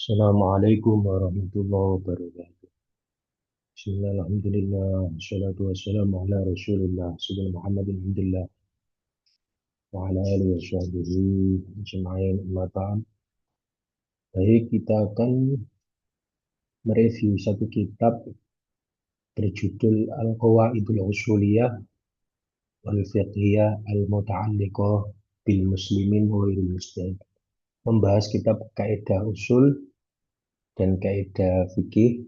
Assalamualaikum warahmatullahi wabarakatuh. Bismillah, alhamdulillah, wassalatu wassalamu ala rasulillah, Sayyidina Muhammadin hamdillah, wa ala alihi wa sahbihi, ajma'in, amma ba'd. Baik, kita akan mereview satu kitab berjudul Al-Qawaidul Usuliyah wal Fiqhiyah Al-Muta'alliqah bil Muslimin wa Ghairil Muslimin. Membahas kitab kaidah usul dan kaidah fikih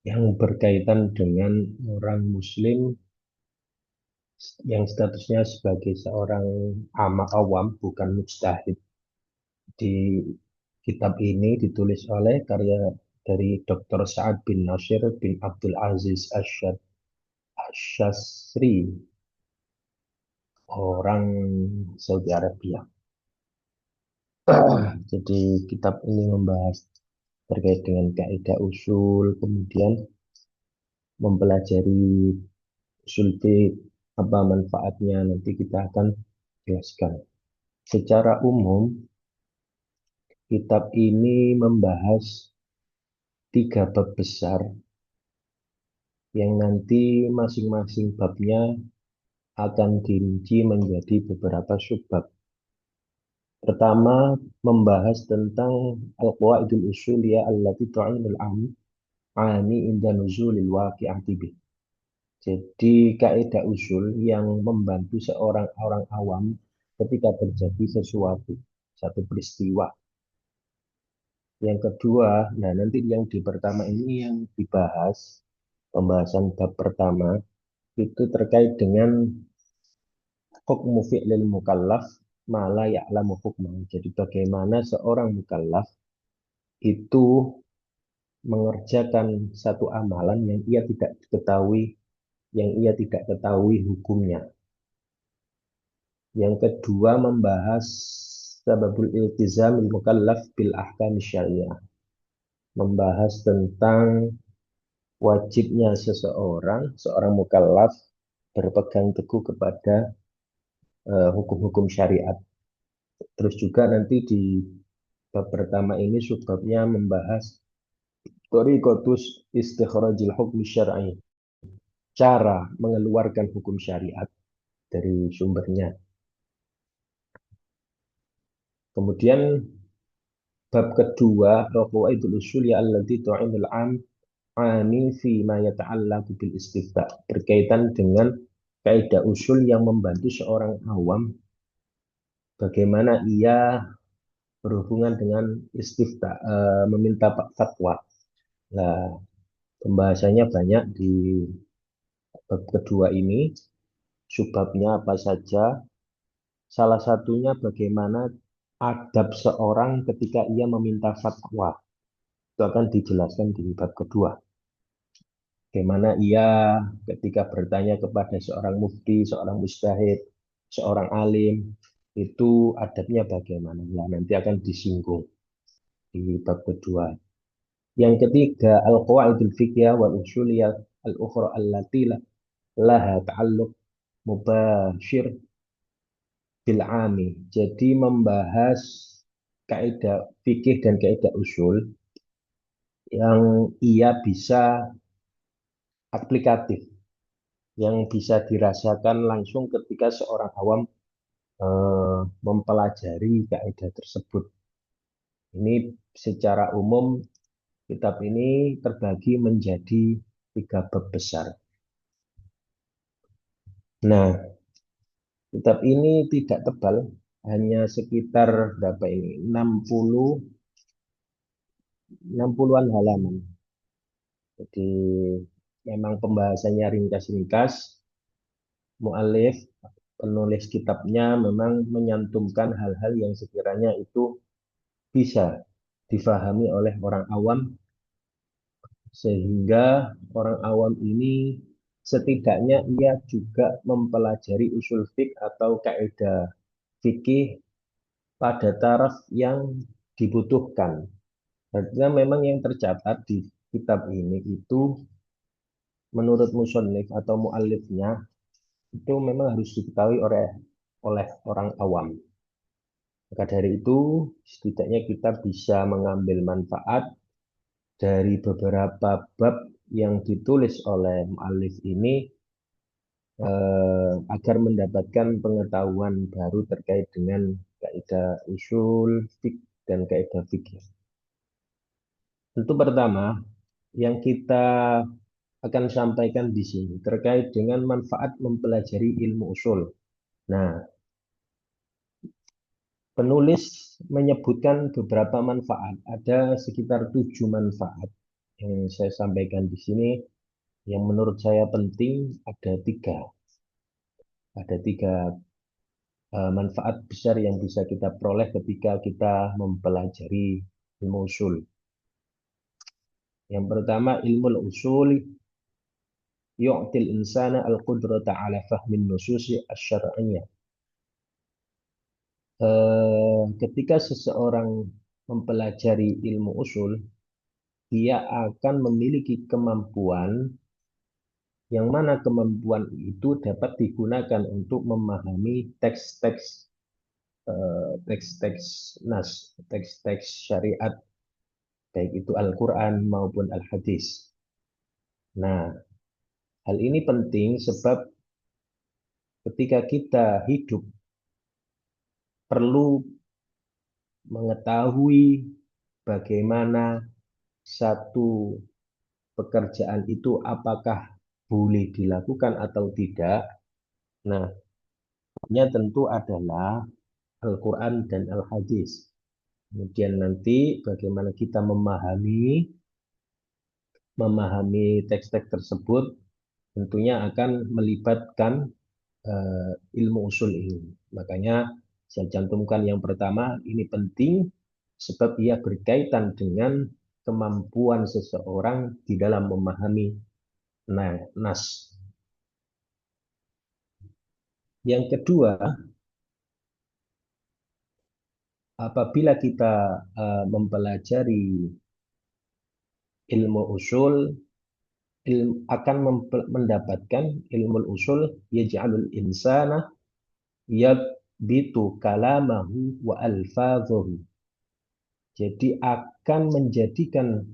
yang berkaitan dengan orang muslim yang statusnya sebagai seorang awam, bukan mujtahid. Di kitab ini ditulis oleh karya dari Dr. Sa'ad bin Nasir bin Abdul Aziz Asyasri, orang Saudi Arabia. Jadi kitab ini membahas terkait dengan kaidah usul, kemudian mempelajari usul fiqh, apa manfaatnya, nanti kita akan jelaskan. Secara umum, kitab ini membahas tiga bab besar yang nanti masing-masing babnya akan dirinci menjadi beberapa subbab. Pertama, membahas tentang al-qawaidul usuliyah allati tu'inul ami inda nuzulil waqi'ati bih. Jadi kaidah usul yang membantu seorang orang awam ketika terjadi sesuatu, satu peristiwa. Yang kedua, nah nanti yang di pertama ini yang dibahas, pembahasan bab pertama itu terkait dengan hukmu fi'lil mukallaf ma la ya'lamu hukmahu. Jadi bagaimana seorang mukallaf itu mengerjakan satu amalan yang ia tidak ketahui hukumnya. Yang kedua, membahas sababul iltizamil mukallaf bil ahkam syariah. Membahas tentang wajibnya seorang mukallaf berpegang teguh kepada hukum-hukum syariat. Terus juga nanti di bab pertama ini subbabnya membahas thariqatus istikhrajil hukmi syar'i, cara mengeluarkan hukum syariat dari sumbernya. Kemudian bab kedua, qawaidul usul ya allati tu'inul ami fi ma yata'allaqu bil istifta, berkaitan dengan kaidah usul yang membantu seorang awam bagaimana ia berhubungan dengan istifta, meminta fatwa. Nah, pembahasannya banyak di bab kedua ini. Subbabnya apa saja? Salah satunya bagaimana adab seorang ketika ia meminta fatwa. Itu akan dijelaskan di bab kedua. Bagaimana ia ketika bertanya kepada seorang mufti, seorang mujtahid, seorang alim, itu adabnya bagaimana? Nah, nanti akan disinggung di bab kedua. Yang ketiga, al-qawaidul fiqhiyah wal usuliyah al-ukhra allati laha ta'alluq mubashir bil ami. Jadi membahas kaidah fikih dan kaidah usul yang ia bisa aplikatif, yang bisa dirasakan langsung ketika seorang awam mempelajari kaidah tersebut. Ini secara umum kitab ini terbagi menjadi tiga bab besar. Nah, kitab ini tidak tebal, hanya sekitar berapa ini? 60-an halaman. Jadi memang pembahasannya ringkas-ringkas. Mu'alif, penulis kitabnya memang menyantumkan hal-hal yang sekiranya itu bisa difahami oleh orang awam, sehingga orang awam ini setidaknya ia juga mempelajari usul fiqh atau kaidah fikih pada taraf yang dibutuhkan. Artinya memang yang tercatat di kitab ini itu menurut musannif atau muallifnya itu memang harus diketahui oleh orang awam. Maka dari itu, setidaknya kita bisa mengambil manfaat dari beberapa bab yang ditulis oleh mu'allif ini agar mendapatkan pengetahuan baru terkait dengan kaidah usul fiqh dan kaidah fikih. Tentu pertama yang kita akan sampaikan di sini terkait dengan manfaat mempelajari ilmu usul. Nah, penulis menyebutkan beberapa manfaat. Ada sekitar 7 manfaat yang saya sampaikan di sini. Yang menurut saya penting ada tiga. Ada tiga manfaat besar yang bisa kita peroleh ketika kita mempelajari ilmu usul. Yang pertama, ilmu usul yu'til insana al-qudrata ala fahmin nususi asy-syar'iyyah. Ketika seseorang mempelajari ilmu usul, dia akan memiliki kemampuan yang mana kemampuan itu dapat digunakan untuk memahami teks-teks teks-teks nas, teks-teks syariat, baik itu Al-Quran maupun Al-Hadis. Nah, hal ini penting sebab ketika kita hidup perlu mengetahui bagaimana satu pekerjaan itu apakah boleh dilakukan atau tidak. Nah, ini tentu adalah Al-Quran dan Al-Hadis. Kemudian nanti bagaimana kita memahami teks-teks tersebut tentunya akan melibatkan ilmu usul ini. Makanya saya cantumkan yang pertama, ini penting sebab ia berkaitan dengan kemampuan seseorang di dalam memahami nas. Yang kedua, apabila kita mempelajari ilmu usul, akan mendapatkan ilmu usul yaj'alul insana yadbitu kalamahu wa alfadhuhu. Jadi akan menjadikan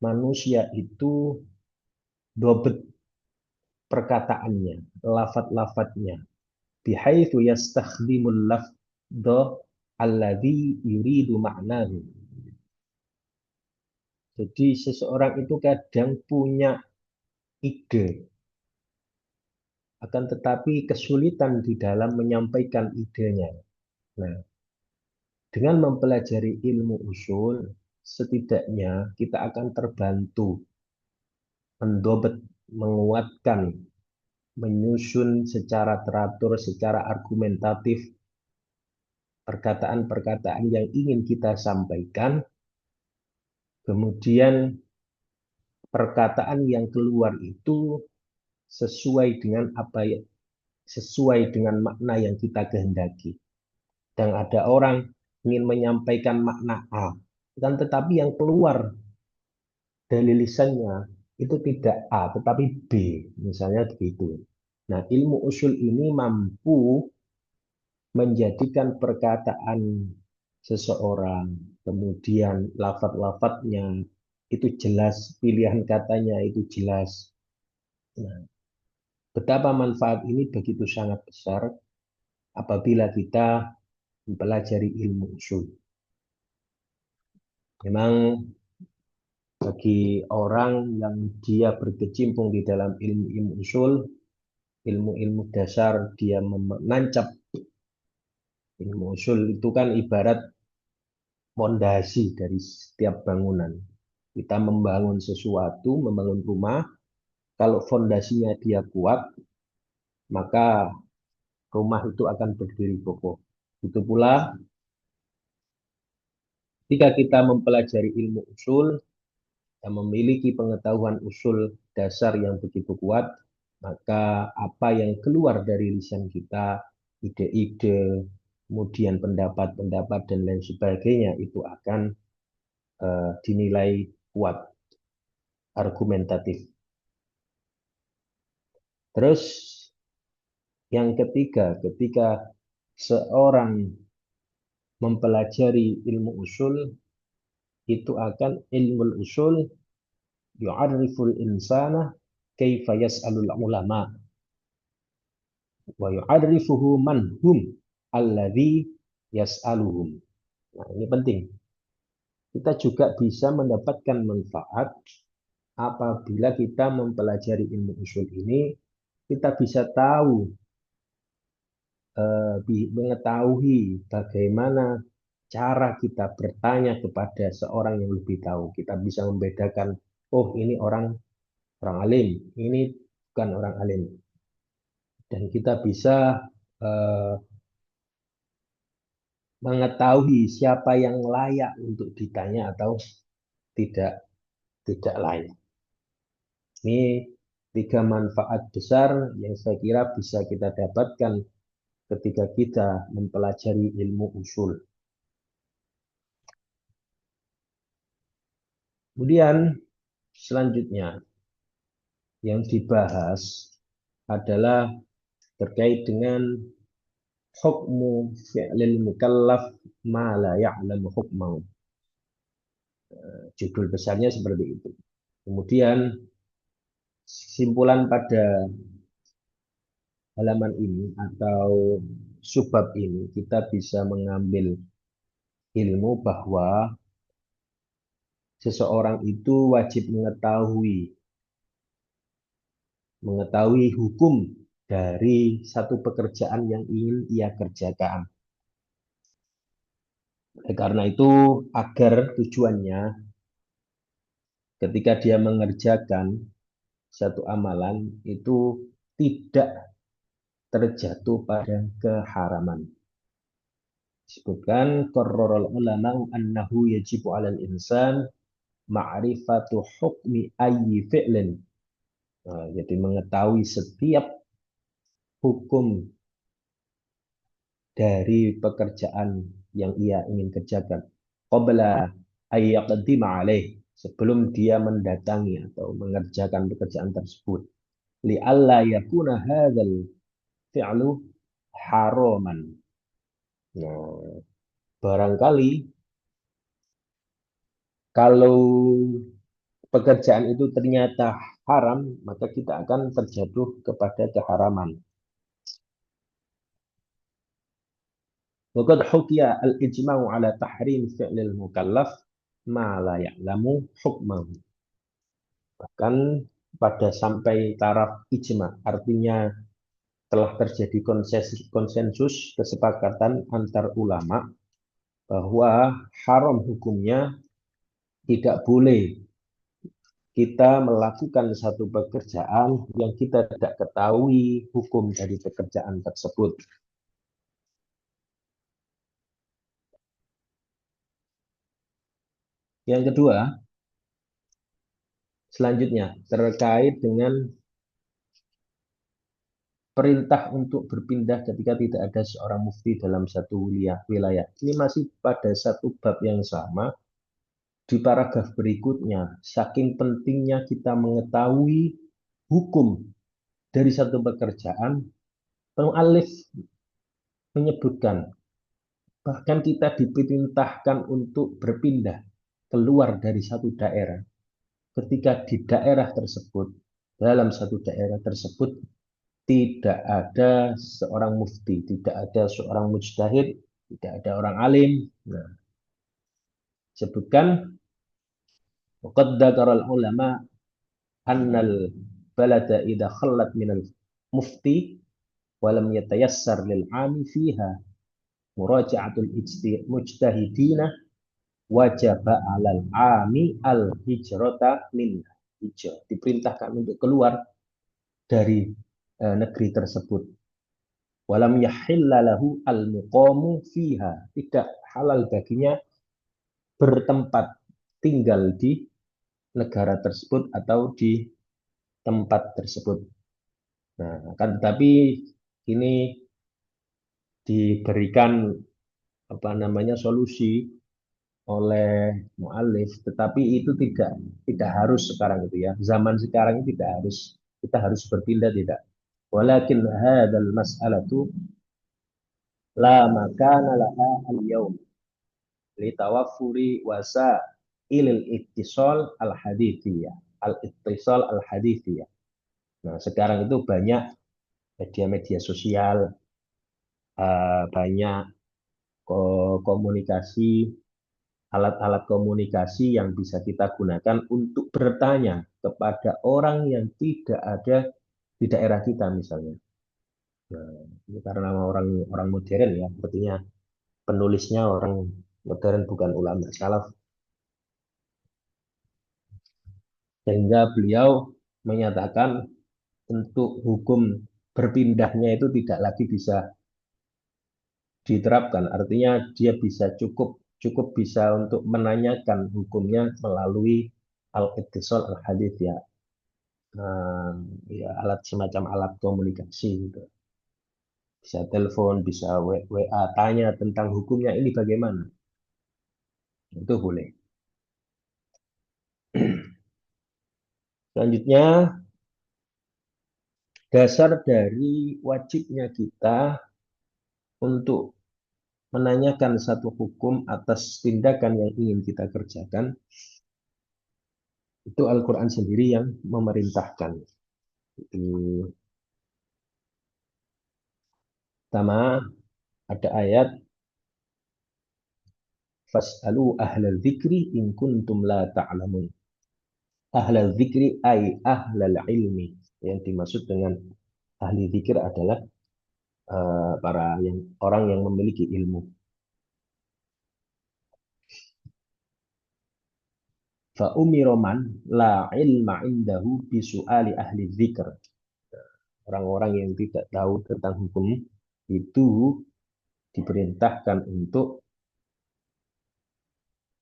manusia itu dobet perkataannya, lafat-lafatnya, bihaitsu yastakhdimul lafdha alladhi yuridu ma'nahu. Jadi seseorang itu kadang punya ide, akan tetapi kesulitan di dalam menyampaikan idenya. Nah, dengan mempelajari ilmu usul, setidaknya kita akan terbantu mendobet, menguatkan, menyusun secara teratur, secara argumentatif perkataan-perkataan yang ingin kita sampaikan, kemudian perkataan yang keluar itu sesuai dengan sesuai dengan makna yang kita kehendaki. Dan ada orang ingin menyampaikan makna A, dan tetapi yang keluar dari lisannya itu tidak A, tetapi B, misalnya begitu. Nah, ilmu usul ini mampu menjadikan perkataan seseorang, kemudian lafaz-lafaznya itu jelas, pilihan katanya itu jelas. Nah, betapa manfaat ini begitu sangat besar apabila kita mempelajari ilmu usul. Memang bagi orang yang dia berkecimpung di dalam ilmu-ilmu usul, ilmu-ilmu dasar, dia menancap ilmu usul itu kan ibarat fondasi dari setiap bangunan. Kita membangun sesuatu, membangun rumah, kalau fondasinya dia kuat, maka rumah itu akan berdiri kokoh. Itu pula jika kita mempelajari ilmu usul, kita memiliki pengetahuan usul dasar yang begitu kuat, maka apa yang keluar dari lisan kita, ide-ide, kemudian pendapat-pendapat dan lain sebagainya itu akan dinilai kuat, argumentatif. Terus yang ketiga, ketika seorang mempelajari ilmu usul itu akan ilmu usul yu'arriful insana kaifa yas'alul ulama wa yu'arrifuhu man hum alladhi yas'aluhum. Nah, ini penting. Kita juga bisa mendapatkan manfaat apabila kita mempelajari ilmu usul ini, kita bisa tahu, mengetahui bagaimana cara kita bertanya kepada seorang yang lebih tahu. Kita bisa membedakan, oh ini orang alim, ini bukan orang alim. Dan kita bisa eh, mengetahui siapa yang layak untuk ditanya atau tidak tidak layak. Ini tiga manfaat besar yang saya kira bisa kita dapatkan ketika kita mempelajari ilmu usul. Kemudian selanjutnya yang dibahas adalah terkait dengan hukmu fi'lil mukallaf ma la ya'lamu hukmahu. Judul besarnya seperti itu. Kemudian simpulan pada halaman ini atau subbab ini kita bisa mengambil ilmu bahwa seseorang itu wajib mengetahui hukum dari satu pekerjaan yang ingin ia kerjakan. Karena itu agar tujuannya ketika dia mengerjakan satu amalan itu tidak terjatuh pada keharaman. Disebutkan qarrarul ulama annahu yajibu 'alal insan ma'rifatu hukmi ayyi fi'lin. Nah, jadi mengetahui setiap hukum dari pekerjaan yang ia ingin kerjakan. Qabla ayyaqdima alaih, sebelum dia mendatangi atau mengerjakan pekerjaan tersebut. Li'alla yakuna hadzal fi'lu haraman. Nah, barangkali kalau pekerjaan itu ternyata haram, maka kita akan terjatuh kepada keharaman. Waqad hukiya al-ijma'u ala tahrim fi'lil mukallaf ma la ya'lamu hukmahu. Bahkan pada sampai taraf ijma, artinya telah terjadi konsensus kesepakatan antar ulama bahwa haram hukumnya tidak boleh kita melakukan satu pekerjaan yang kita tidak ketahui hukum dari pekerjaan tersebut. Yang kedua, selanjutnya terkait dengan perintah untuk berpindah ketika tidak ada seorang mufti dalam satu wilayah. Ini masih pada satu bab yang sama. Di paragraf berikutnya, saking pentingnya kita mengetahui hukum dari satu pekerjaan, penulis menyebutkan bahkan kita diperintahkan untuk berpindah keluar dari satu daerah. Ketika di daerah tersebut, dalam satu daerah tersebut, tidak ada seorang mufti, tidak ada seorang mujtahid, tidak ada orang alim. Nah, sebutkan waqad dzakara ulama annal balada idza khallat minal mufti wa lam yatayassar lil 'ami fiha muraja'atul mujtahidina wajaba 'alal 'ami al hijrata min hijrah. Diperintahkan untuk keluar dari negeri tersebut. Walam yahilla lahu al-muqamu fiha. Tidak halal baginya bertempat tinggal di negara tersebut atau di tempat tersebut. Nah, akan tetapi ini diberikan solusi oleh mu'alif, tetapi itu tidak harus sekarang itu ya. Zaman sekarang ini tidak harus kita harus berpindah, tidak. Walakin hadzal mas'alatu la makana laha al-yaum. li tawafuri wasa ilil ittisal al hadithiyah. Al ittisal al hadithiyah. Nah, sekarang itu banyak media-media sosial, banyak komunikasi, alat-alat komunikasi yang bisa kita gunakan untuk bertanya kepada orang yang tidak ada di daerah kita misalnya. Nah, ini karena orang orang modern ya, artinya penulisnya orang modern bukan ulama salaf, sehingga beliau menyatakan untuk hukum berpindahnya itu tidak lagi bisa diterapkan. Artinya dia bisa cukup cukup bisa untuk menanyakan hukumnya melalui al-ittisal al-hadits ya. Ya alat semacam alat komunikasi gitu. Bisa telepon, bisa WA, tanya tentang hukumnya ini bagaimana. Itu boleh. Selanjutnya, dasar dari wajibnya kita untuk menanyakan satu hukum atas tindakan yang ingin kita kerjakan, itu Al-Quran sendiri yang memerintahkan. Itu pertama, ada ayat fas'alu ahlal dzikri in kuntum la ta'lamun. Ahlal dzikri ay ahlal ilmi. Yang dimaksud dengan ahli dzikir adalah para orang yang memiliki ilmu. Fa umiroman la ilma indahu bisu'ali ahli dzikr. Orang-orang yang tidak tahu tentang hukum itu diperintahkan untuk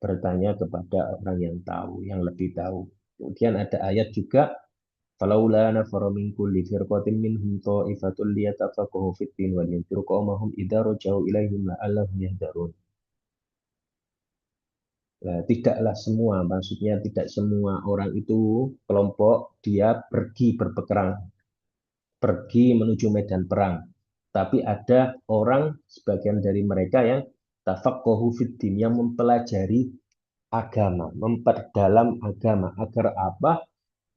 bertanya kepada orang yang tahu, yang lebih tahu. Kemudian ada ayat juga falaula nafara min kulli firqatin minhum ta'ifatul liyatafaqahu fid din wa yunziru qaumahum idza raja'u ilaihim la'allahum yahdharun. Nah, tidaklah semua, maksudnya tidak semua orang itu kelompok dia pergi berperang, pergi menuju medan perang. Tapi ada orang sebagian dari mereka yang tafaqahu fid din, yang mempelajari agama, memperdalam agama agar apa?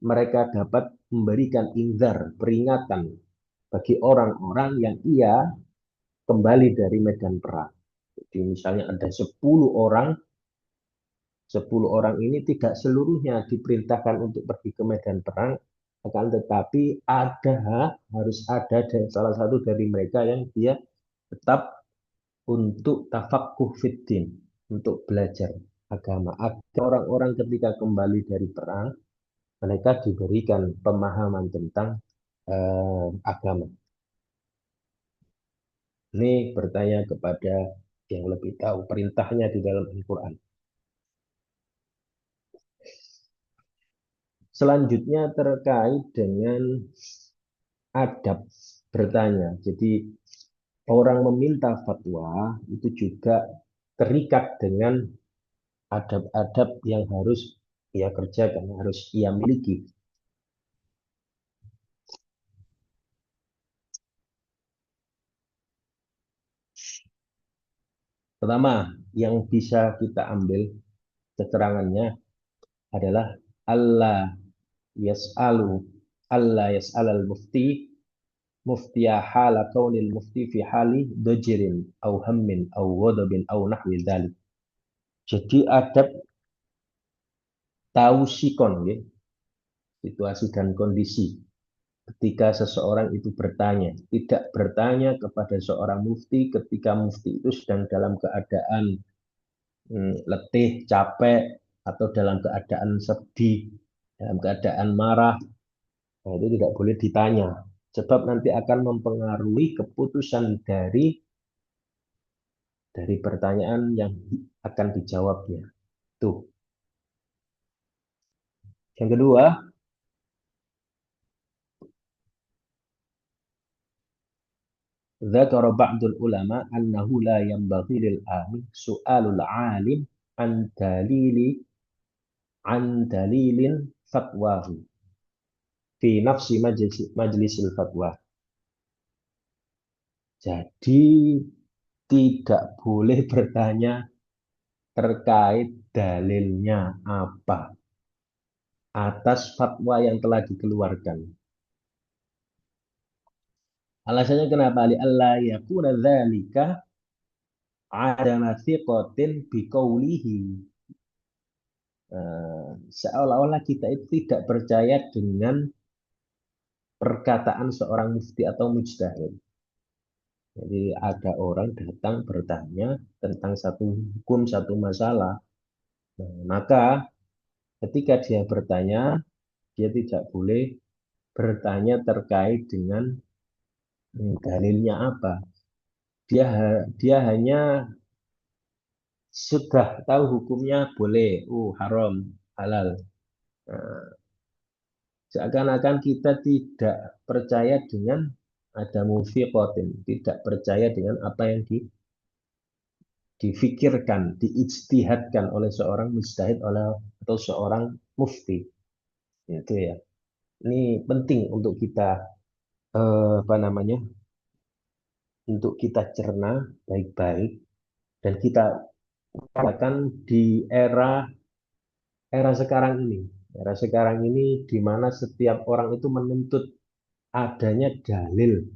Mereka dapat memberikan inzar, peringatan bagi orang-orang yang ia kembali dari medan perang. Jadi misalnya ada 10 orang, 10 orang ini tidak seluruhnya diperintahkan untuk pergi ke medan perang, akan tetapi harus ada salah satu dari mereka yang dia tetap untuk tafaqquh fiddin, untuk belajar agama. Agar orang-orang ketika kembali dari perang, mereka diberikan pemahaman tentang agama. Ini bertanya kepada yang lebih tahu, perintahnya di dalam Al-Quran. Selanjutnya terkait dengan adab bertanya. Jadi orang meminta fatwa itu juga terikat dengan adab-adab yang harus ia kerjakan, harus ia miliki. Pertama, yang bisa kita ambil keterangannya adalah Allah yas'alu Allah yas'alal mufti muftiya hala kaunil mufti fi hali dojirin au hammin au wadabin au nahwi dzalik. Jadi adab tahu sikon ya, situasi dan kondisi ketika seseorang itu bertanya, tidak bertanya kepada seorang mufti ketika mufti itu sedang dalam keadaan letih, capek, atau dalam keadaan sedih, dalam keadaan marah. Nah, itu tidak boleh ditanya. Sebab nanti akan mempengaruhi keputusan dari pertanyaan yang akan dijawabnya. Tuh. Yang kedua, dzakara ba'dul ulama annahu la yanbaghi lil alim su'alul alim an dalili an dalilin fatwahu fi nafsi majlisil fatwa. Jadi tidak boleh bertanya terkait dalilnya apa atas fatwa yang telah dikeluarkan. Alasannya kenapa? Li alla yakuna dzalika adama thiqatin biqaulihi. Seolah-olah kita itu tidak percaya dengan perkataan seorang mufti atau mujtahid. Jadi ada orang datang bertanya tentang satu hukum, satu masalah. Nah, maka ketika dia bertanya, dia tidak boleh bertanya terkait dengan dalilnya apa. Dia hanya sudah tahu hukumnya boleh, haram, halal. Nah, seakan-akan kita tidak percaya dengan ada mufiqatin, tidak percaya dengan apa yang difikirkan, diijtihadkan oleh seorang mujtahid atau seorang mufti. Itu ya. Ini penting untuk kita apa namanya? Untuk kita cerna baik-baik dan kita katakan di era sekarang ini. Era sekarang ini di mana setiap orang itu menuntut adanya dalil.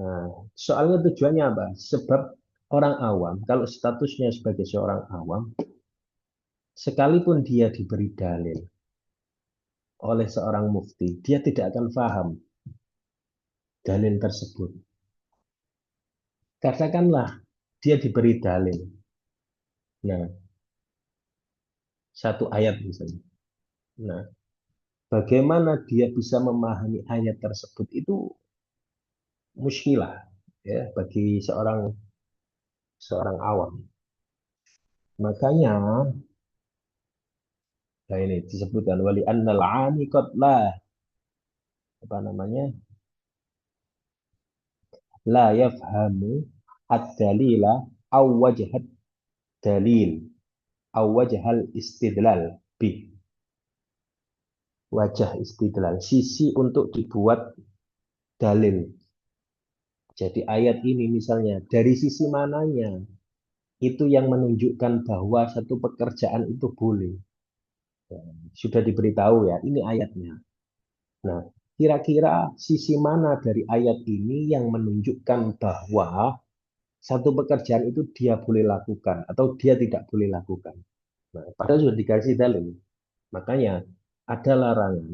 Nah, soalnya tujuannya apa? Sebab orang awam, kalau statusnya sebagai seorang awam, sekalipun dia diberi dalil oleh seorang mufti, dia tidak akan paham dalil tersebut. Katakanlah dia diberi dalil. Nah, satu ayat misalnya. Nah, bagaimana dia bisa memahami ayat tersebut itu muskilah ya bagi seorang seorang awam. Makanya nah ini disebutkan wali annal amikot lah apa namanya la yafhamu ad-dalila aw wajhat dalil aw wajhal istidlal bi wajah istidlal sisi untuk dibuat dalil. Jadi ayat ini misalnya dari sisi mananya itu yang menunjukkan bahwa satu pekerjaan itu boleh. Ya, sudah diberitahu ya, ini ayatnya. Nah, kira-kira sisi mana dari ayat ini yang menunjukkan bahwa satu pekerjaan itu dia boleh lakukan atau dia tidak boleh lakukan. Nah, padahal sudah dikasih dalil. Makanya ada larangan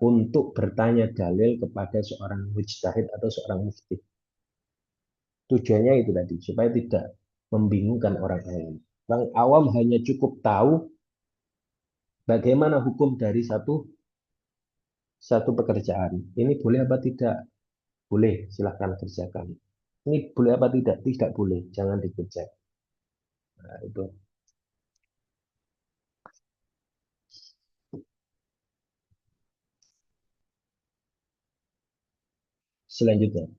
untuk bertanya dalil kepada seorang mujtahid atau seorang mufti. Tujuannya itu tadi, supaya tidak membingungkan orang lain. Orang awam hanya cukup tahu bagaimana hukum dari satu pekerjaan. Ini boleh apa tidak? Boleh, silahkan kerjakan. Ini boleh apa tidak? Tidak boleh, jangan dikerja. Nah, itu. Selanjutnya,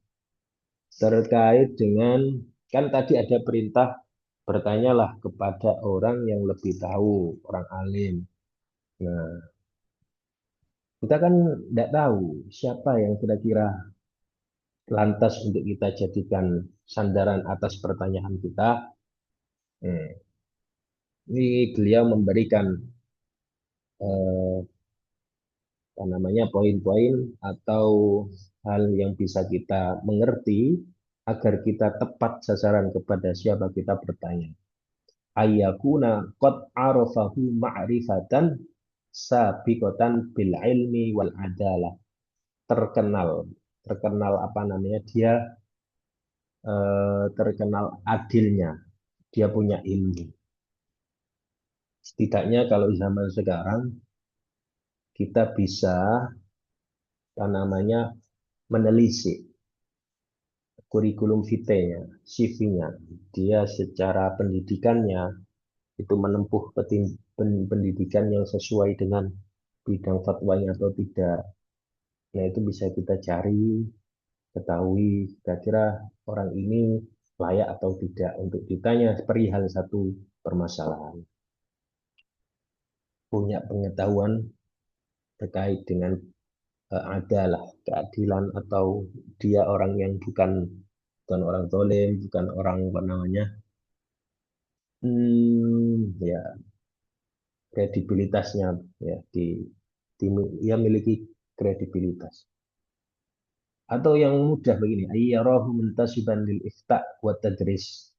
terkait dengan, kan tadi ada perintah bertanyalah kepada orang yang lebih tahu, orang alim. Nah, kita kan tidak tahu siapa yang kira-kira lantas untuk kita jadikan sandaran atas pertanyaan kita. Hmm. Ini beliau memberikan eh, apa namanya poin-poin atau hal yang bisa kita mengerti agar kita tepat sasaran kepada siapa kita bertanya. Ayyakuna qad arafahu ma'rifatan sabiqatan bil ilmi wal adalah. Terkenal, terkenal apa namanya? Dia terkenal adilnya, dia punya ilmu. Setidaknya kalau zaman sekarang kita bisa apa namanya menelisik kurikulum vitae-nya, CV-nya. Dia secara pendidikannya itu menempuh pendidikan yang sesuai dengan bidang fatwanya atau tidak. Nah, itu bisa kita cari, ketahui kira-kira orang ini layak atau tidak untuk ditanya perihal satu permasalahan. Punya pengetahuan terkait dengan adalah keadilan atau dia orang yang bukan bukan orang zalim, bukan orang apa namanya Ya kredibilitasnya ya di ya miliki kredibilitas. Atau yang mudah begini, ayyarahu muntasiban lil ifta wa tadris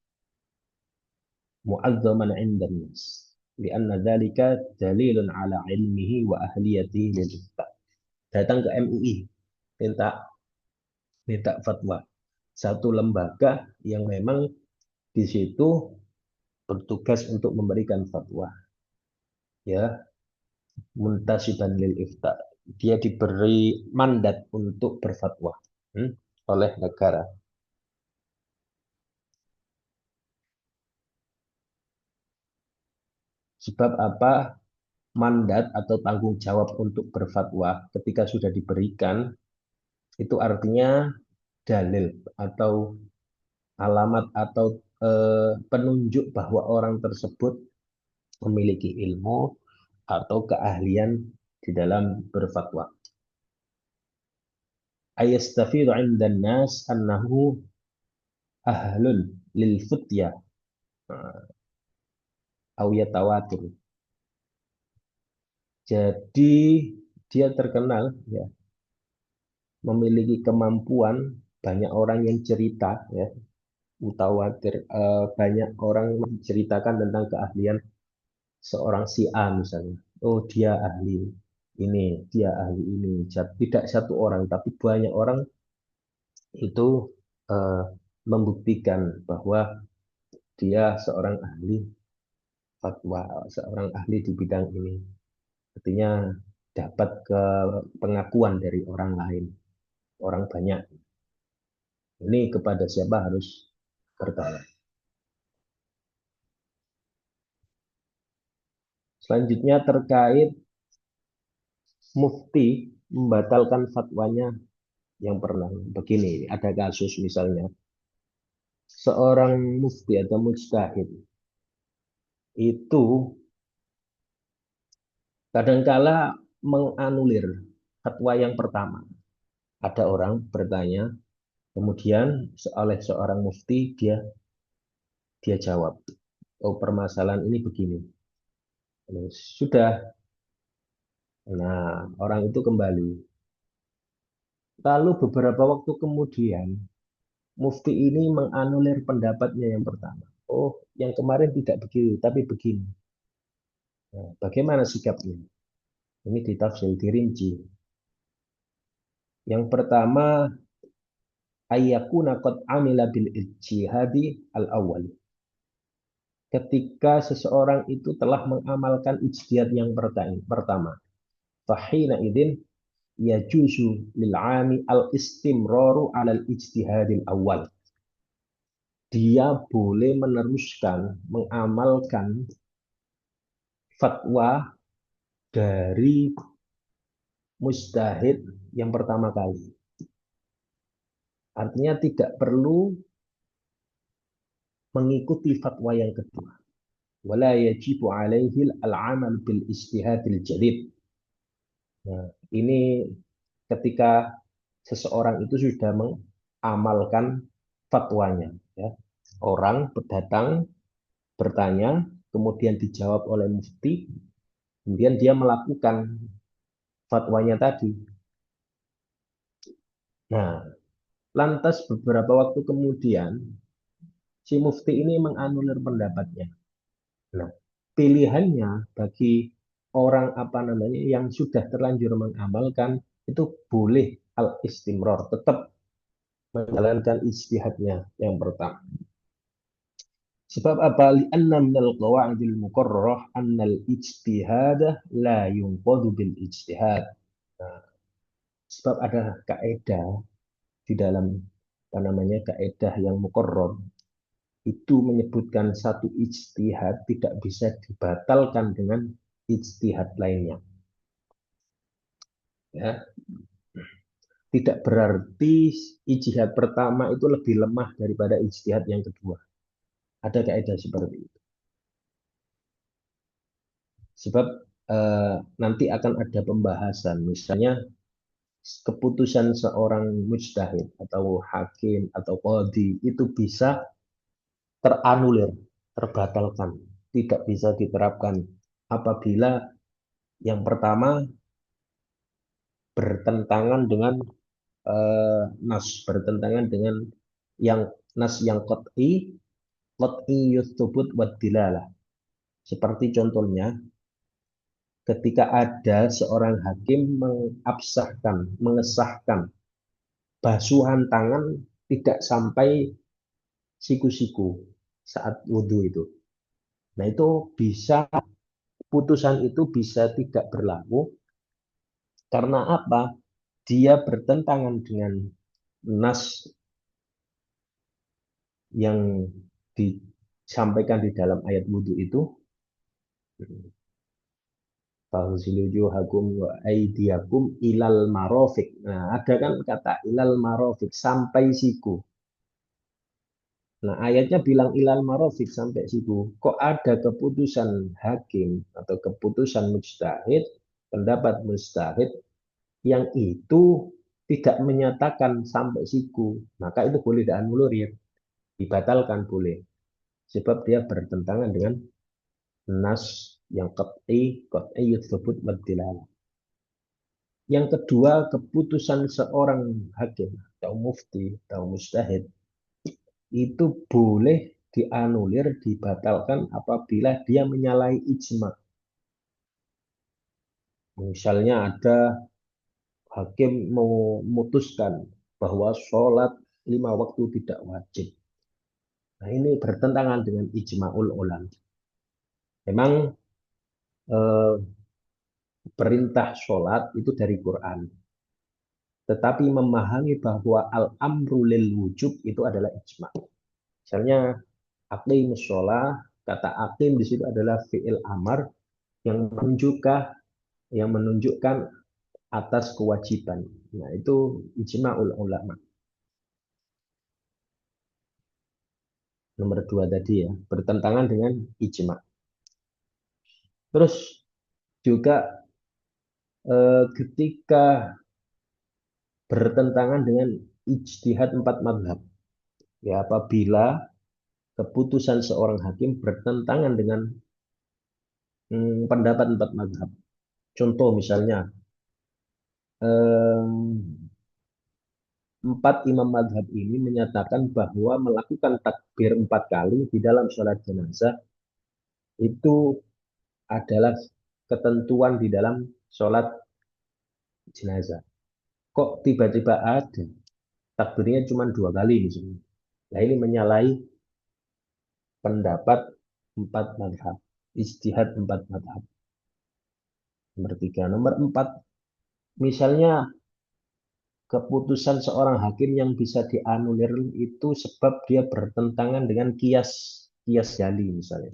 mu'azzaman 'inda nas. Lianna dzalika dalilun ala ilmihi wa ahliyatihi lil ifta. Datang ke MUI, minta minta fatwa. Satu lembaga yang memang di situ bertugas untuk memberikan fatwa. Ya, muntasiban lil ifta. Dia diberi mandat untuk berfatwa oleh negara. Sebab apa? Mandat atau tanggung jawab untuk berfatwa ketika sudah diberikan itu artinya dalil atau alamat atau penunjuk bahwa orang tersebut memiliki ilmu atau keahlian di dalam berfatwa. Ayastafidu 'indan nas annahu ahlun lil futya au yatawatur. Jadi dia terkenal ya memiliki kemampuan banyak orang yang cerita ya mutawatir banyak orang menceritakan tentang keahlian seorang si A misalnya. Oh dia ahli ini, dia ahli ini. Tidak satu orang tapi banyak orang itu eh, membuktikan bahwa dia seorang ahli fatwa, seorang ahli di bidang ini. Artinya dapat ke pengakuan dari orang lain, orang banyak. Ini kepada siapa harus bertanya. Selanjutnya terkait mufti membatalkan fatwanya yang pernah begini. Ada kasus misalnya seorang mufti atau mujtahid itu kadangkala menganulir fatwa yang pertama. Ada orang bertanya, kemudian oleh seorang mufti dia jawab, oh permasalahan ini begini. Sudah. Nah, orang itu kembali. Lalu beberapa waktu kemudian, mufti ini menganulir pendapatnya yang pertama. Oh, yang kemarin tidak begitu, tapi begini. Nah, bagaimana sikapnya? Ini ditafsir dirinci. Yang pertama, ayyakuna qad amila bil ijtihadi al awal. Ketika seseorang itu telah mengamalkan ijtihad yang pertama. Fahina idin yajuzu lil ami al istimraru alal ijtihadil awal. Dia boleh meneruskan mengamalkan fatwa dari mujtahid yang pertama kali. Artinya tidak perlu mengikuti fatwa yang kedua. Wala yajibu alaihi al-amal bil ijtihadil jadid. Nah, ini ketika seseorang itu sudah mengamalkan fatwanya. Ya. Orang datang bertanya, kemudian dijawab oleh mufti, kemudian dia melakukan fatwanya tadi. Nah, lantas beberapa waktu kemudian, si mufti ini menganulir pendapatnya. Nah, pilihannya bagi orang apa namanya yang sudah terlanjur mengamalkan itu boleh al-istimror, tetap menjalankan ijtihadnya yang pertama. Sebab apa? Lianna minal qawaidil muqarrarah annal ijtihada la yunqadu bil ijtihad. Nah, sebab ada kaidah di dalam apa namanya kaidah yang muqarrar itu menyebutkan satu ijtihad tidak bisa dibatalkan dengan ijtihad lainnya. Ya, tidak berarti ijtihad pertama itu lebih lemah daripada ijtihad yang kedua. Ada kaidah seperti itu. Sebab nanti akan ada pembahasan, misalnya keputusan seorang mujtahid atau hakim atau qadhi itu bisa teranulir. terbatalkan, tidak bisa diterapkan apabila yang pertama bertentangan dengan nas, bertentangan dengan yang nas yang qat'i yustubut wad dilalah. Seperti contohnya ketika ada seorang hakim mengabsahkan, mengesahkan basuhan tangan tidak sampai siku-siku saat wudhu itu. Nah itu bisa, putusan itu bisa tidak berlaku karena apa? Dia bertentangan dengan nas yang disampaikan di dalam ayat wudhu itu. Fahsilu wujuhakum wa aydiyakum ilal marofik. Nah, ada kan kata ilal marofik, sampai siku. Nah, ayatnya bilang ilal marofik, sampai siku. Kok ada keputusan hakim atau keputusan mujtahid, pendapat mujtahid yang itu tidak menyatakan sampai siku, maka itu boleh dianulir, dibatalkan boleh. Sebab dia bertentangan dengan nas yang qat'i yutsabut wad. Yang kedua, keputusan seorang hakim atau mufti atau mujtahid itu boleh dianulir, dibatalkan apabila dia menyalahi ijma. Misalnya ada hakim memutuskan bahwa sholat 5 waktu tidak wajib. Nah ini bertentangan dengan ijma'ul ulama. Memang eh, perintah sholat itu dari Quran. Tetapi memahami bahwa al-amru lil wujub itu adalah ijma'. Misalnya aqimus sholah, kata aqim di situ adalah fi'il amar yang menunjukkan atas kewajiban. Nah, itu ijma'ul ulama. Nomor dua tadi ya, bertentangan dengan ijma'. Terus juga ketika bertentangan dengan ijtihad empat madhab. Ya, apabila keputusan seorang hakim bertentangan dengan pendapat empat madhab. Contoh misalnya, eh, empat imam madhab ini menyatakan bahwa melakukan takbir 4 kali di dalam sholat jenazah itu adalah ketentuan di dalam sholat jenazah. Kok tiba-tiba ada takbirnya cuma 2 kali misalnya. Nah ini menyalahi pendapat empat madhab, ijtihad empat madhab. Nomor tiga. Nomor empat, misalnya keputusan seorang hakim yang bisa dianulir itu sebab dia bertentangan dengan kias jali misalnya.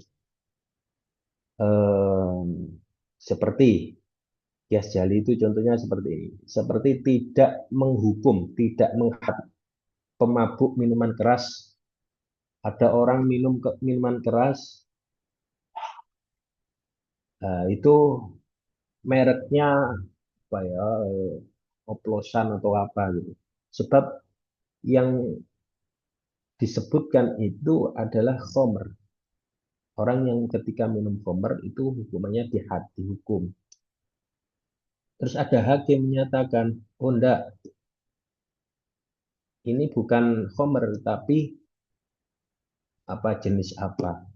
Ehm, seperti kias jali itu contohnya seperti ini. Seperti tidak menghukum, tidak menghad pemabuk minuman keras. Ada orang minum minuman keras, itu mereknya apa ya, oplosan atau apa gitu. Sebab yang disebutkan itu adalah khomer. Orang yang ketika minum khomer itu hukumannya dihukum. Terus ada hakim menyatakan, oh enggak, ini bukan khomer, tapi apa jenis apa.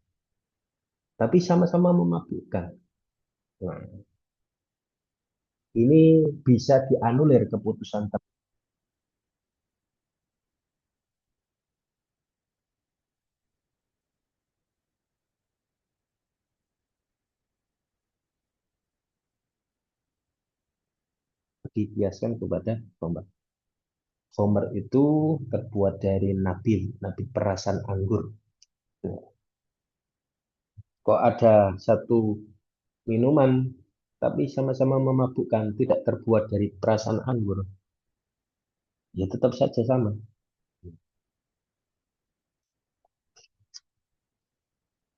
Tapi sama-sama memabukkan. Nah, ini bisa dianulir keputusan dibiaskan kepada khomer. Khomer itu terbuat dari nabil, nabil perasan anggur. Kok ada satu minuman tapi sama-sama memabukkan, tidak terbuat dari perasan anggur, ya tetap saja sama.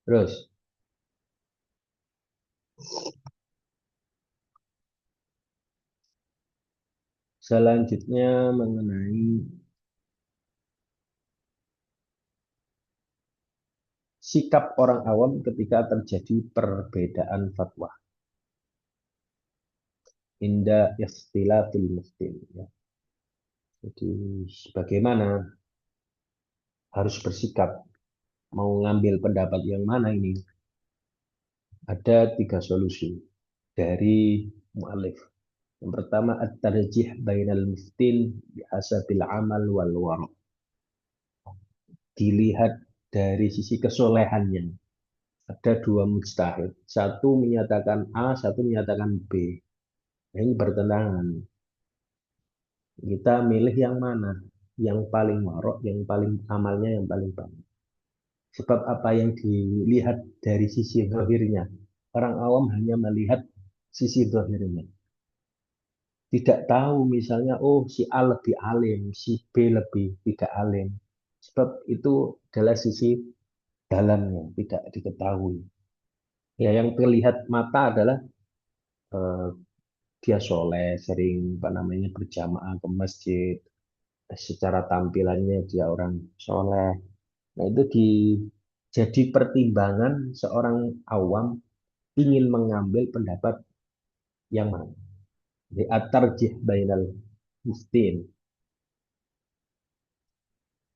Terus selanjutnya mengenai, sikap orang awam ketika terjadi perbedaan fatwa. Inda ikhtilafil muftin. Ya. Jadi bagaimana harus bersikap, mau ngambil pendapat yang mana ini? Ada tiga solusi dari mu'alif. Yang pertama, at-tarjih bainal muftin bihasabil amal wal wara'. Dilihat dari sisi kesolehannya. Ada dua mujtahid. Satu menyatakan A, satu menyatakan B. Nah, ini bertentangan. Kita milih yang mana? Yang paling warok, yang paling amalnya yang paling baik. Sebab apa yang dilihat dari sisi zahirnya. Orang awam hanya melihat sisi zahirnya. Tidak tahu misalnya, oh si A lebih alim, si B lebih tidak alim. Sebab itu adalah sisi dalamnya, tidak diketahui. Ya, yang terlihat mata adalah eh, dia soleh, sering apa namanya berjamaah ke masjid, secara tampilannya dia orang soleh. Nah, itu jadi pertimbangan seorang awam ingin mengambil pendapat yang mana? Di at-tarjih bainal muftin,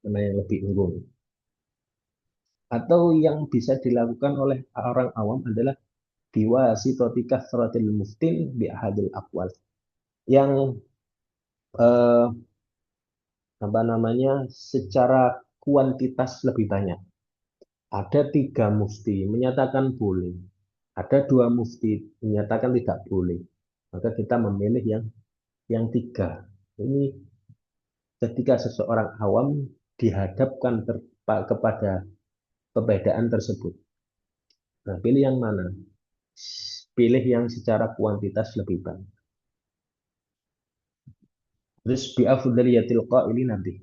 mana yang lebih unggul. Atau yang bisa dilakukan oleh orang awam adalah biwasitati kasratil muftin bi ahadil aqwal. Yang eh, apa namanya secara kuantitas lebih banyak. Ada tiga mufti menyatakan boleh, ada dua mufti menyatakan tidak boleh. Maka kita memilih yang tiga. Ini ketika seseorang awam dihadapkan kepada perbedaan tersebut. Nah, pilih yang mana? Pilih yang secara kuantitas lebih banyak. Terus bi'afudaliyatil qaili nanti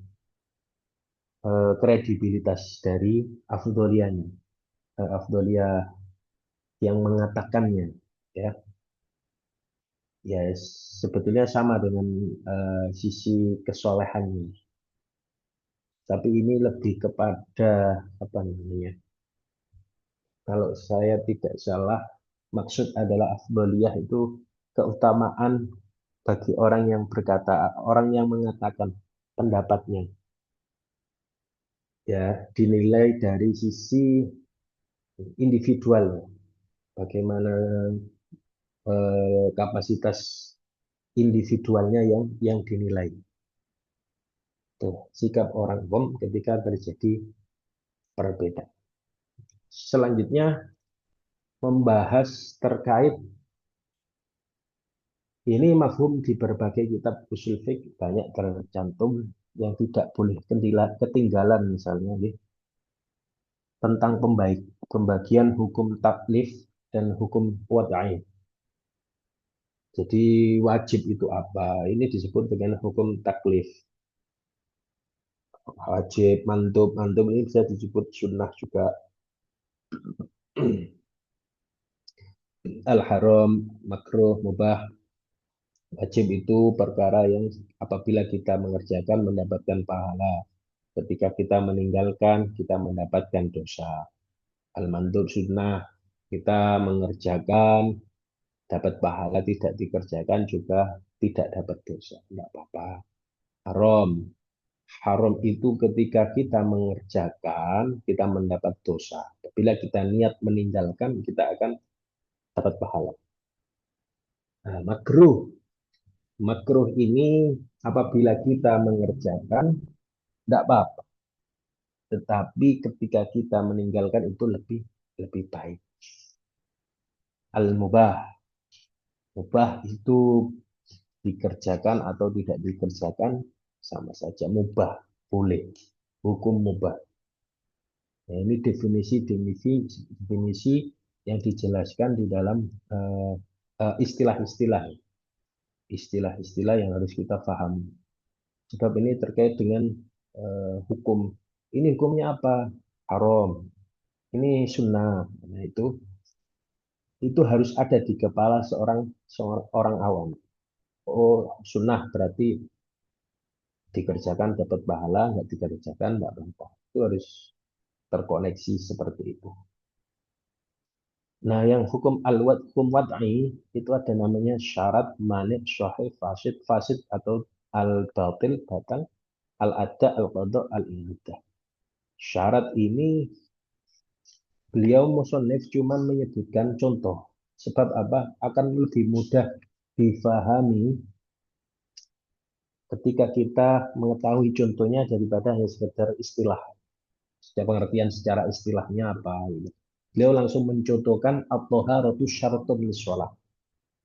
kredibilitas dari afdoliyahnya, afdoliyah yang mengatakannya, ya, ya sebetulnya sama dengan sisi kesolehannya, tapi ini lebih kepada apa namanya? Kalau saya tidak salah, maksud adalah afdoliyah itu keutamaan bagi orang yang berkata, orang yang mengatakan pendapatnya, ya dinilai dari sisi individual, bagaimana kapasitas individualnya yang dinilai. Tuh, sikap orang bom ketika terjadi perbedaan. Selanjutnya membahas terkait ini mafhum di berbagai kitab usul fiqh banyak tercantum yang tidak boleh ketinggalan misalnya ya, tentang pembagian hukum taklif dan hukum wad'i. Jadi wajib itu apa? Ini disebut dengan hukum taklif. Wajib, mandub, mandub ini bisa disebut sunnah juga. Al-haram, makruh, mubah. Wajib itu perkara yang apabila kita mengerjakan mendapatkan pahala. Ketika kita meninggalkan, kita mendapatkan dosa. Al-mandub sunnah, kita mengerjakan, dapat pahala, tidak dikerjakan juga tidak dapat dosa. Tidak apa-apa. Haram. Haram itu ketika kita mengerjakan, kita mendapat dosa. Bila kita niat meninggalkan, kita akan dapat pahala. Nah, makruh. Makruh ini apabila kita mengerjakan, tidak apa-apa. Tetapi ketika kita meninggalkan itu lebih lebih baik. Al-mubah. Mubah itu dikerjakan atau tidak dikerjakan sama saja. Mubah. Boleh. Hukum mubah. Nah, ini definisi yang dijelaskan di dalam istilah-istilah istilah-istilah yang harus kita pahami. Sebab ini terkait dengan hukum. Ini hukumnya apa? Haram. Ini sunnah. Nah, itu harus ada di kepala seorang orang awam. Oh, sunnah berarti dikerjakan dapat pahala, nggak dikerjakan nggak apa-apa. Itu harus terkoneksi seperti itu. Nah, yang hukum wad'i itu ada namanya syarat, mani, sahih, fasid, fasid atau al-batil, batal, al-ada, al-qadha, al-ibadah. Syarat ini beliau musannif cuma menyebutkan contoh. Sebab apa? Akan lebih mudah difahami ketika kita mengetahui contohnya daripada hanya sekedar istilah. Setiap pengertian secara istilahnya apa gitu. Beliau langsung mencontohkan at-thaharatu syaratun lis-shalah.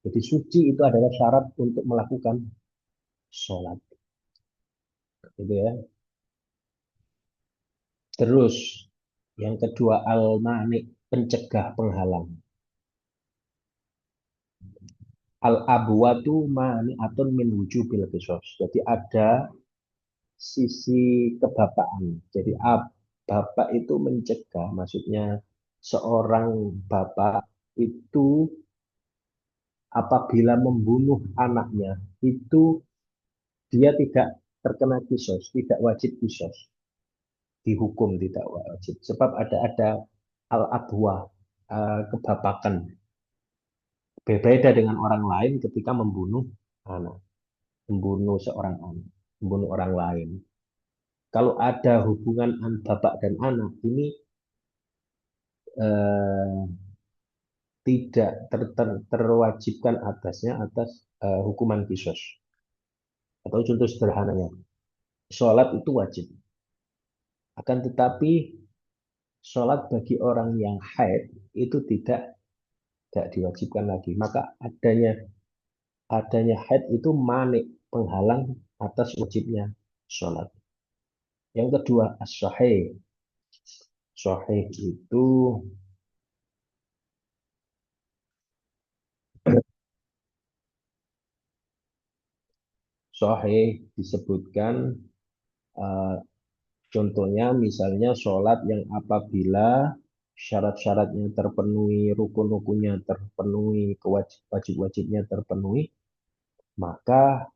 Jadi suci itu adalah syarat untuk melakukan sholat. Gitu ya. Terus yang kedua al-mani, pencegah, penghalang. Al-abwatu mani'atun min wujubil qisas. Jadi ada sisi kebapaan. Jadi bapak itu mencegah, maksudnya seorang bapak itu apabila membunuh anaknya itu dia tidak terkena kisos, tidak wajib kisos, dihukum tidak wajib. Sebab ada al-abwa, kebapakan. Berbeda dengan orang lain ketika membunuh anak, membunuh seorang anak, membunuh orang lain. Kalau ada hubungan bapak dan anak ini eh, tidak terwajibkan atasnya atas hukuman kisos. Atau contoh sederhananya, sholat itu wajib. Akan tetapi sholat bagi orang yang haid itu tidak diwajibkan lagi. Maka adanya haid itu manik, penghalang atas wajibnya sholat. Yang kedua, as-sahih. Sahih itu sahih disebutkan eh, contohnya misalnya sholat yang apabila syarat-syaratnya terpenuhi, rukun-rukunnya terpenuhi, wajib-wajibnya terpenuhi, maka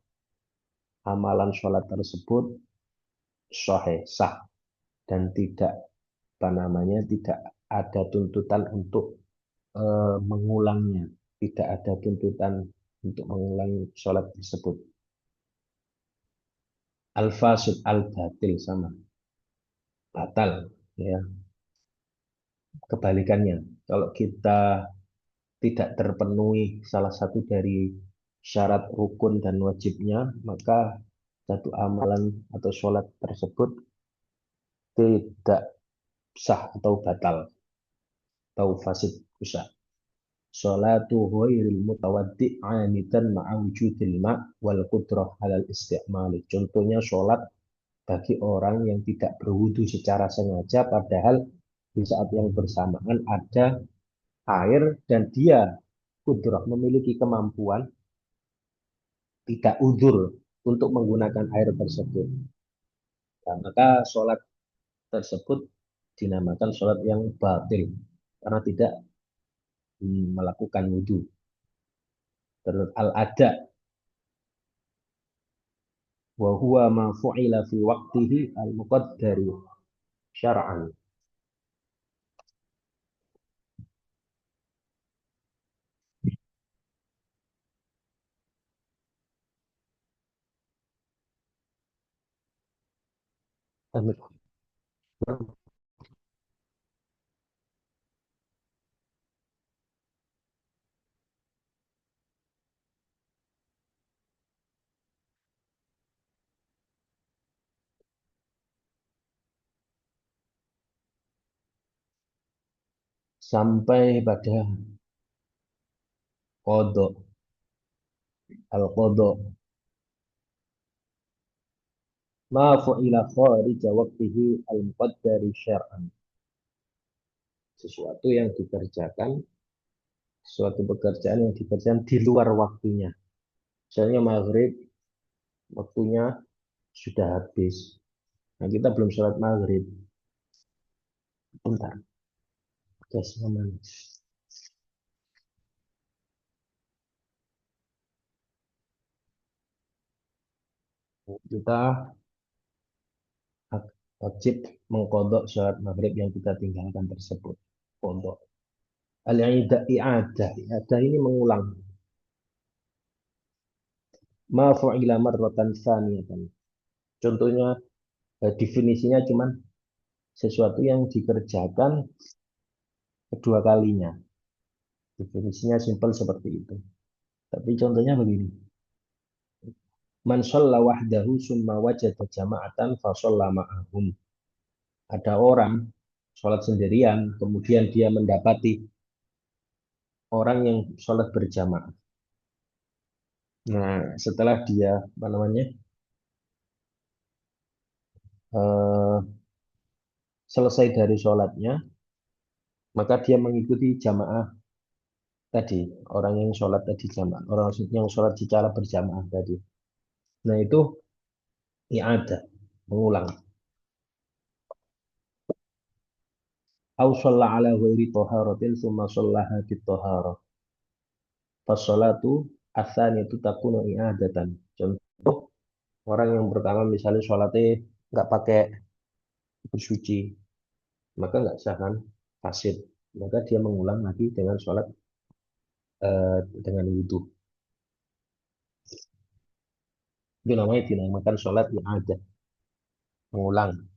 amalan sholat tersebut sahih, sah, dan tidak apa namanya tidak ada tuntutan untuk mengulangnya, tidak ada tuntutan untuk mengulangi sholat tersebut. Al-fasid, al-batil sama batal, ya. Kebalikannya, kalau kita tidak terpenuhi salah satu dari syarat rukun dan wajibnya, maka satu amalan atau sholat tersebut tidak sah atau batal atau fasid, rusak. Sholatu ghairil mutawaddi amidan ma'a wujudil ma' wal qudrah halal isti'mal. Contohnya sholat bagi orang yang tidak berwudu secara sengaja padahal di saat yang bersamaan ada air dan dia kudrah memiliki kemampuan tidak udur untuk menggunakan air tersebut. Nah, maka sholat tersebut dinamakan sholat yang batil karena tidak melakukan wudhu. Terus al-ada wa huwa ma fu'ila fi waqtihi al-muqaddari syar'an. Sampai pada kodok, al-kodok, ma fu'ila kharija waqtihi al-muqaddari syar'an. Sesuatu yang dikerjakan, suatu pekerjaan yang dikerjakan di luar waktunya. Misalnya maghrib, waktunya sudah habis. Nah, kita belum sholat maghrib. Bentar, gas aman. Kita wajib mengkodok sholat maghrib yang kita tinggalkan tersebut. Kodok. Al-i'adah, i'adah ini mengulang. Ma fu'ila marratan tsaniyatan. Contohnya, definisinya cuman sesuatu yang dikerjakan kedua kalinya. Definisinya simpel seperti itu. Tapi contohnya begini. Man shalla wahdahu summa wajada jama'atan fa shalla ma'ahum. Ada orang sholat sendirian, kemudian dia mendapati orang yang sholat berjamaah. Nah, setelah dia apa namanya eh, selesai dari sholatnya, maka dia mengikuti jamaah tadi, orang yang sholat tadi jamaah, orang yang sholat secara berjamaah tadi. Nah, itu i'adah, mengulang. Au shalla ala ghairi taharatin summa shallaha bit taharah. Fasholatu itu takunu i'adatan. Contoh, orang yang pertama misalnya sholatnya nggak pakai bersuci, maka nggak sah kan, fasid. Maka dia mengulang lagi dengan sholat dengan wudhu. Itu namanya dinamakan sholat i'adah, mengulang.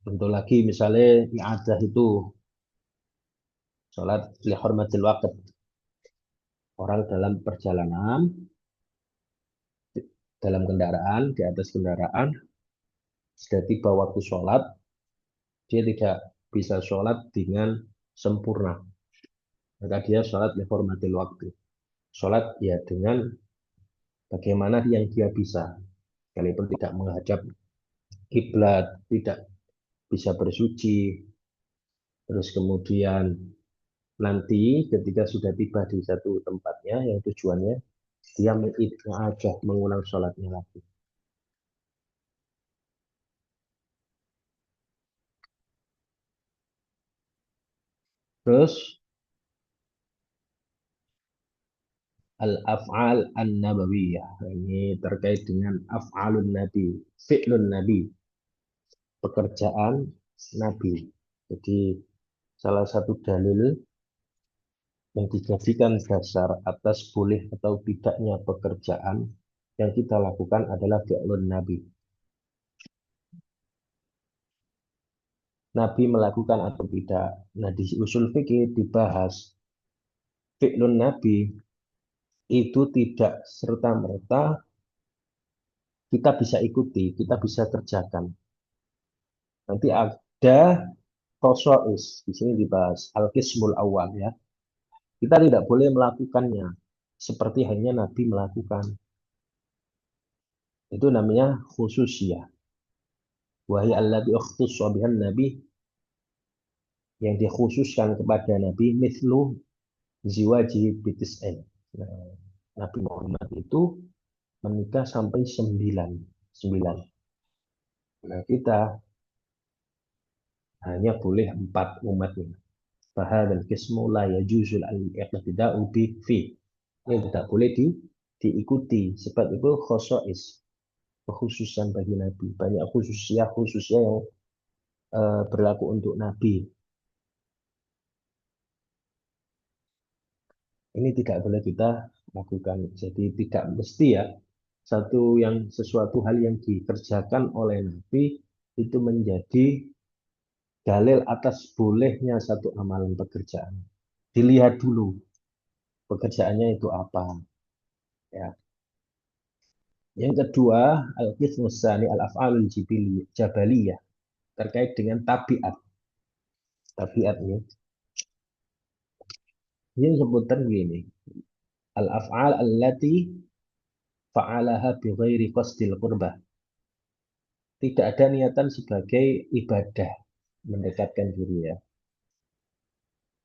Contoh lagi misalnya i'adah itu sholat li hormatil waqt. Orang dalam perjalanan, dalam kendaraan, di atas kendaraan, sudah tiba waktu sholat, dia tidak bisa sholat dengan sempurna. Maka dia sholat li hormatil waktu. Sholat ya dengan bagaimana yang dia bisa. Sekalipun tidak menghadap kiblat, tidak bisa bersuci, terus kemudian nanti ketika sudah tiba di satu tempatnya yang tujuannya, dia mengajak mengulang sholatnya lagi. Terus al-af'al an-nabawiyah. Ini terkait dengan af'alun nabi, fi'lun nabi, pekerjaan nabi. Jadi salah satu dalil yang dijadikan dasar atas boleh atau tidaknya pekerjaan yang kita lakukan adalah fi'lun nabi. Nabi melakukan atau tidak. Nah, di usul fikih dibahas fi'lun nabi itu tidak serta-merta kita bisa ikuti, kita bisa kerjakan. Nanti ada khosois, di sini dibahas al-qismul awal ya. Kita tidak boleh melakukannya seperti hanya Nabi melakukan. Itu namanya khususiyah. Wahai allati ukhtussa bihan nabi, yang dikhususkan kepada Nabi mithlu ziwaji bitis'in. Nah, Nabi Muhammad itu menikah sampai 9. 9. Nah, kita hanya boleh 4 umatnya. Fahadal kismu la yajuzul al-iqtida'u bi fi. Ini tidak boleh diikuti. Sebab itu khosois, kekhususan bagi Nabi. Banyak khususnya yang berlaku untuk Nabi. Ini tidak boleh kita lakukan. Jadi tidak mesti ya sesuatu hal yang dikerjakan oleh Nabi itu menjadi dalil atas bolehnya satu amalan pekerjaan. Dilihat dulu pekerjaannya itu apa. Ya. Yang kedua, al-qismus tsani al-af'alul jabaliyah terkait dengan tabiat. Tabiatnya. Ini sebutan gini. Al-af'al allati fa'alaha bi ghairi qasdil qurbah. Tidak ada niatan sebagai ibadah mendekatkan diri ya.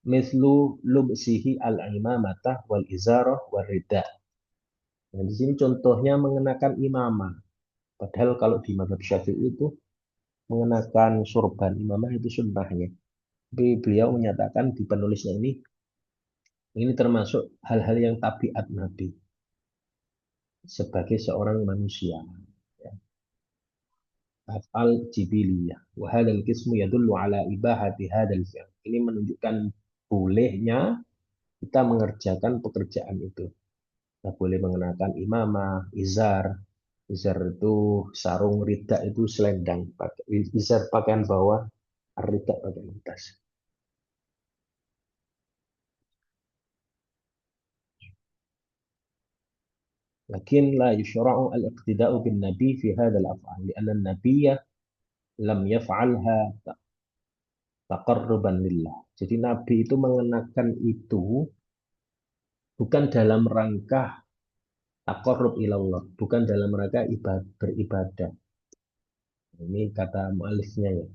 Mislu lubsihi al-imamata wal izarah wal rida. Nah, di sini contohnya mengenakan imamah. Padahal kalau di mazhab Syafi'i itu mengenakan sorban imamah itu sunnahnya. Tapi beliau menyatakan di penulisnya ini termasuk hal-hal yang tabiat Nabi. sebagai seorang manusia. Ya. Af'al jibiliyah. Wa hadzal qismu yadullu ala ibahati hadzal fi'l. Ini menunjukkan bolehnya kita mengerjakan pekerjaan itu. Kita boleh mengenakan imamah, izar. Izar itu sarung, rida itu selendang. Izar pakaian bawah, rida pakaian atas. لكن لا يشرع الاقتداء بالنبي في هذا الأفعال لأن النبي لم يفعلها taqarruban lillah. Jadi Nabi itu mengenakan itu bukan dalam rangka taqarrub ilallah, bukan dalam rangka beribadah. Ini kata mu'alifnya ya,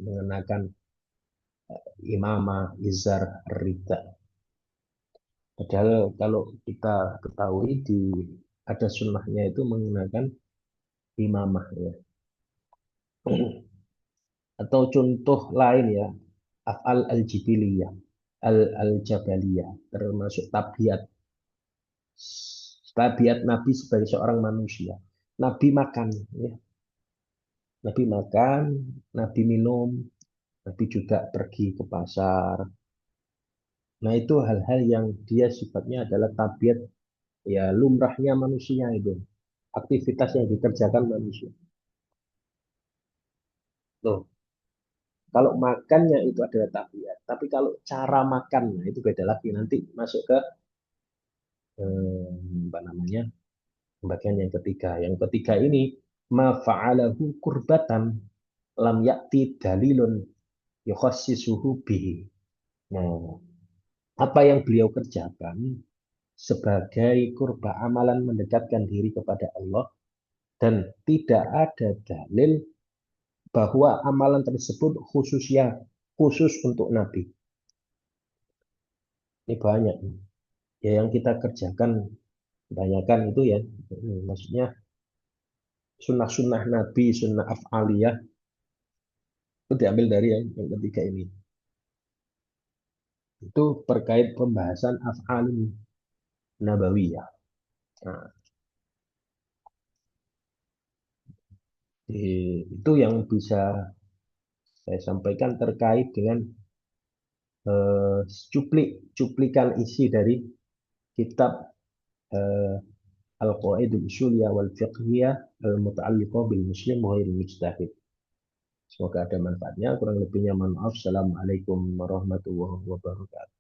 mengenakan imamah, izar, rida. Padahal kalau kita ketahui ada sunnahnya itu mengenakan imamah ya. Atau contoh lain ya, af'al al-jibiliyah, al-jabaliyah, termasuk tabiat. Tabiat Nabi sebagai seorang manusia. Nabi makan, ya. Nabi makan, Nabi minum, Nabi juga pergi ke pasar. Nah itu hal-hal yang dia sifatnya adalah tabiat, ya lumrahnya manusia itu. Aktivitas yang dikerjakan manusia. Loh, kalau makannya itu adalah tabiat. Tapi kalau cara makan, nah itu beda lagi. Nanti masuk ke apa namanya bagian yang ketiga. Yang ketiga ini ma fa'alahu kurbatan lam yakti dalilun yukhassisuhu bihi. Nah, apa yang beliau kerjakan sebagai kurba amalan mendekatkan diri kepada Allah dan tidak ada dalil bahwa amalan tersebut khusus untuk Nabi. Ini banyak. Ya yang kita kerjakan kebanyakan itu ya, maksudnya sunnah-sunnah Nabi, sunnah af'aliyah itu diambil dari yang ketiga ini. Itu terkait pembahasan af'alun nabawiyah. Nah, itu yang bisa saya sampaikan terkait dengan cuplikan isi dari kitab eh, Al-Qawaidul Usuliyah wal Fiqhiyah al-Muta'alliqah bil Muslim wa ghairil Mujtahid. Semoga ada manfaatnya. Kurang lebihnya mohon maaf. Assalamualaikum warahmatullahi wabarakatuh.